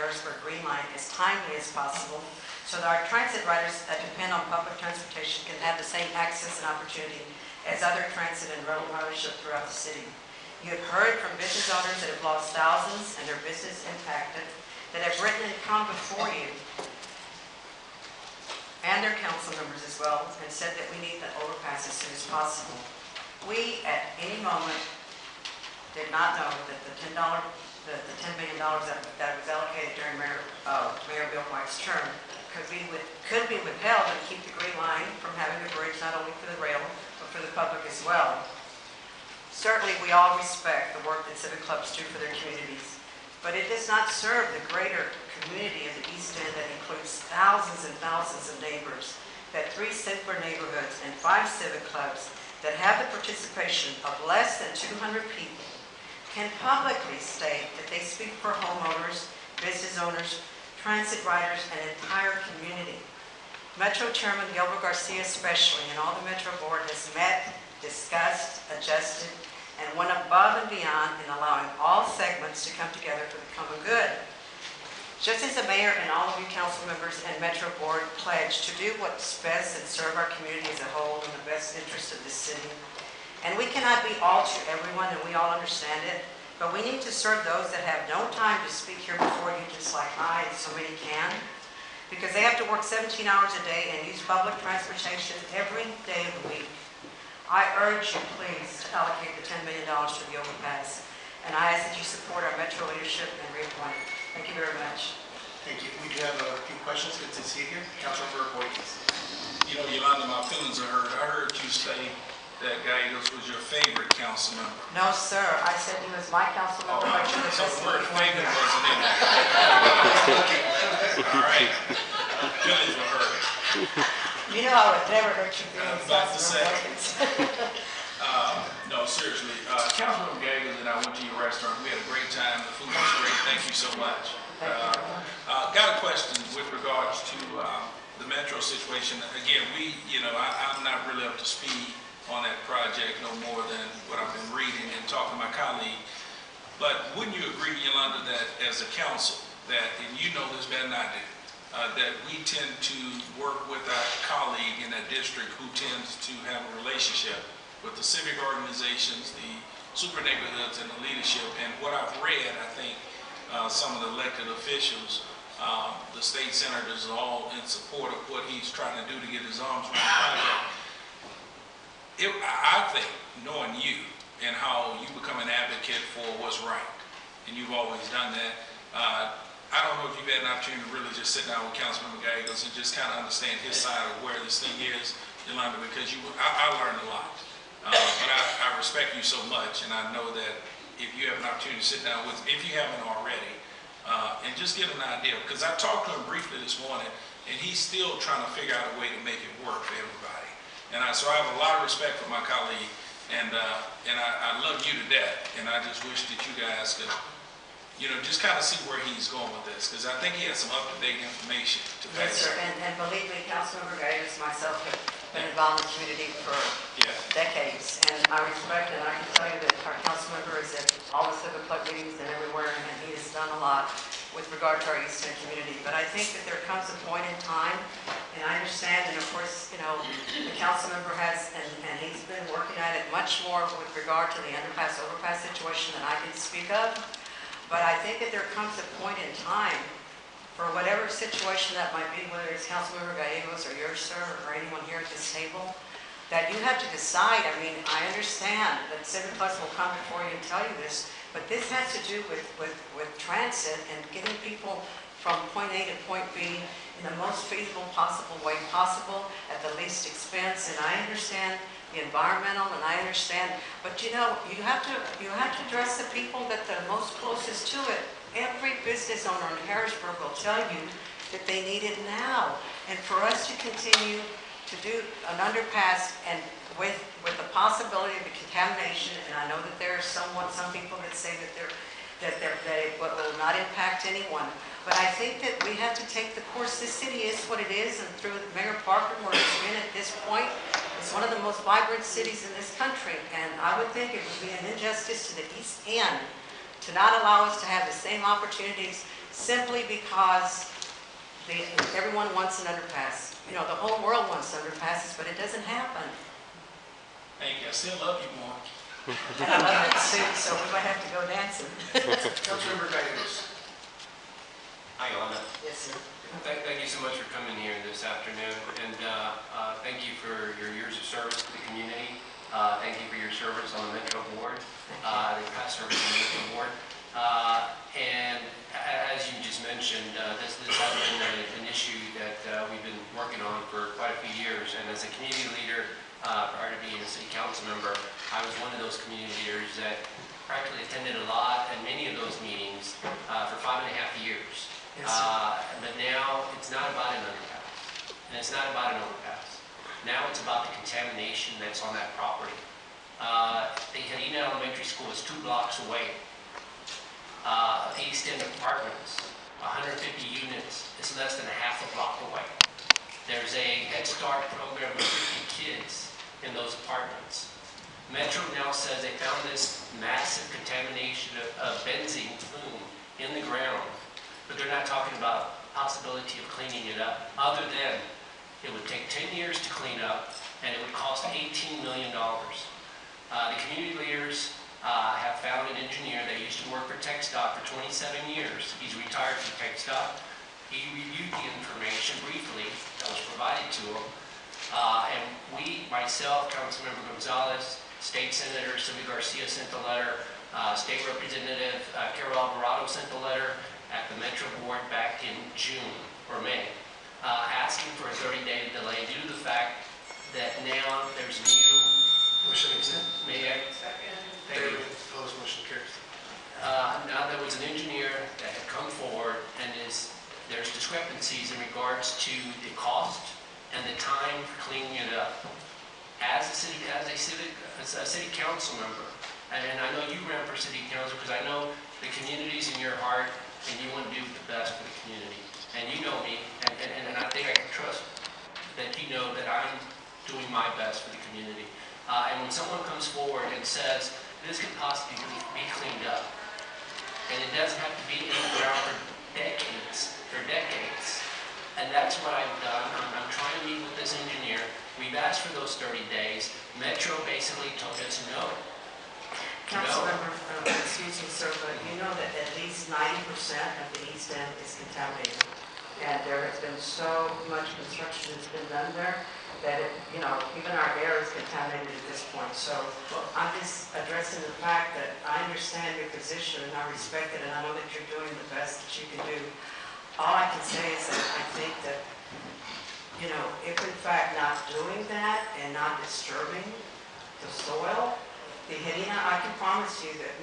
Harrisburg Green Line as timely as possible so that our transit riders that depend on public transportation can have the same access and opportunity as other transit and rail ridership throughout the city. You have heard from business owners that have lost thousands and their business impacted, that have written and come before you and their council members as well, and said that we need the overpass as soon as possible. We, at any moment, did not know that the $10 million that was allocated during Mayor Bill White's term could be withheld and keep the Green Line from having a bridge not only for the rail, but for the public as well. Certainly, we all respect the work that civic clubs do for their communities, but it does not serve the greater community of the East End that includes thousands and thousands of neighbors, that 3 simpler neighborhoods and 5 civic clubs that have the participation of less than 200 people can publicly state that they speak for homeowners, business owners, transit riders, and an entire community. Metro Chairman Gilbert Garcia especially, and all the Metro Board has met, discussed, adjusted, and went above and beyond in allowing all segments to come together for the common good. Just as the mayor and all of you council members and Metro Board pledged to do what's best and serve our community as a whole in the best interest of this city. And we cannot be all to everyone, and we all understand it, but we need to serve those that have no time to speak here before you, just like I and so many can, because they have to work 17 hours a day and use public transportation every day of the week. I urge you, please, to allocate the $10 million to the overpass, and I ask that you support our Metro leadership and reappoint. Thank you very much. Thank you. We do have a few questions. Good to see you here. Councilor Boykins. You know, Yolanda, my feelings are hurt. I heard you say that Gallegos was your favorite council member. No, sir. I said he was my council member. Oh, so the word favorite wasn't in there. All right. Feelings were hurt. You know I would never hurt your feelings. I was about to say. No, seriously. Councilman Gallegos and I went to your restaurant. We had a great time. The food was great. Thank you so much. Got a question with regards to the Metro situation. Again, I'm not really up to speed on that project no more than what I've been reading and talking to my colleague. But wouldn't you agree, Yolanda, that as a council, that, and you know this better than I do, that we tend to work with our colleague in that district who tends to have a relationship with the civic organizations, the super neighborhoods, and the leadership. And what I've read, I think some of the elected officials, the state senators are all in support of what he's trying to do to get his arms around the project. I think, knowing you and how you become an advocate for what's right, and you've always done that, I don't know if you've had an opportunity to really just sit down with Councilman Gallegos and just kind of understand his side of where this thing is, Yolanda, because I learned a lot. But I respect you so much, and I know that if you have an opportunity to sit down with him, if you haven't already, and just get an idea, because I talked to him briefly this morning, and he's still trying to figure out a way to make it work for everybody. And so I have a lot of respect for my colleague, and I love you to death, and I just wish that you guys could, just kind of see where he's going with this, because I think he has some up-to-date information to pass. Yes, sir, and believe me, Councilmember Gallegos and myself have been involved in the community for decades, and I respect it, and I can tell you that our council member is at all the civic club meetings and everywhere, and he has done a lot with regard to our East End community. But I think that there comes a point in time, and I understand, and of course, the council member has, and he's been working at it much more with regard to the underpass, overpass situation than I can speak of. But I think that there comes a point in time, for whatever situation that might be, whether it's Councilmember Gallegos or yours, sir, or anyone here at this table, that you have to decide. I mean, I understand that civic clubs will come before you and tell you this, but this has to do with transit and getting people from point A to point B in the most feasible possible way possible at the least expense. And I understand the environmental, and I understand, but you have to address the people that are most closest to it. Every business owner in Harrisburg will tell you that they need it now. And for us to continue to do an underpass and with the possibility of the contamination, and I know that there are some people that say that they will not impact anyone, but I think that we have to take the course. This city is what it is, and through Mayor Parker, where it's been at this point, it's one of the most vibrant cities in this country, and I would think it would be an injustice to the East End to not allow us to have the same opportunities, simply because everyone wants an underpass. You know, the whole world wants underpasses, but it doesn't happen. Thank you, I still love you more. And I love that suit, so we might have to go dancing. Councilmember Gagos. Hi, Alana. Yes, sir. Thank you so much for coming here this afternoon, and thank you for your years of service to the community. Thank you for your service on the Metro Board, the past service on the Metro Board. And as you just mentioned, this has been an issue that we've been working on for quite a few years. And as a community leader, prior to being a city council member, I was one of those community leaders that practically attended a lot and many of those meetings for 5.5 years. Yes, But now it's not about an underpass, and it's not about an overpass. Now it's about the contamination that's on that property. The Harrisburg Elementary School is 2 blocks away. East End Apartments, 150 units, is less than a half a block away. There's a Head Start program with 50 kids in those apartments. Metro now says they found this massive contamination of benzene plume in the ground, but they're not talking about possibility of cleaning it up, other than it would take 10 years to clean up, and it would cost $18 million. The community leaders have found an engineer that used to work for TechStop for 27 years. He's retired from TechStop. He reviewed the information briefly that was provided to him, and we, myself, Councilmember Gonzalez, State Senator Sylvia Garcia sent a letter, State Representative Carol Alvarado sent a letter at the Metro Board back in June or May, asking for a 30-day delay due to the fact that now there's new. Motion extend. May I? Thank you. Opposed, motion carries. Now there was an engineer that had come forward, and there's discrepancies in regards to the cost and the time for cleaning it up. As a city council member, and I know you ran for city council because I know the community's in your heart, and you want to do the best for the community. And you know me, and I think I can trust that you know that I'm doing my best for the community. And when someone comes forward and says, this could possibly be cleaned up, and it doesn't have to be in the ground for decades, and that's what I've done. I'm trying to meet with this engineer. We've asked for those 30 days. Metro basically told us no. Councilmember, excuse me, sir, but you know that at least 90% of the East End is contaminated. And there has been so much construction that's been done there that, even our air is contaminated at this point. So I'm just addressing the fact that I understand your position and I respect it, and I know that you're doing the best that you can do. All I can say is that I think that, if in fact not doing that and not disturbing the soil, I can promise you that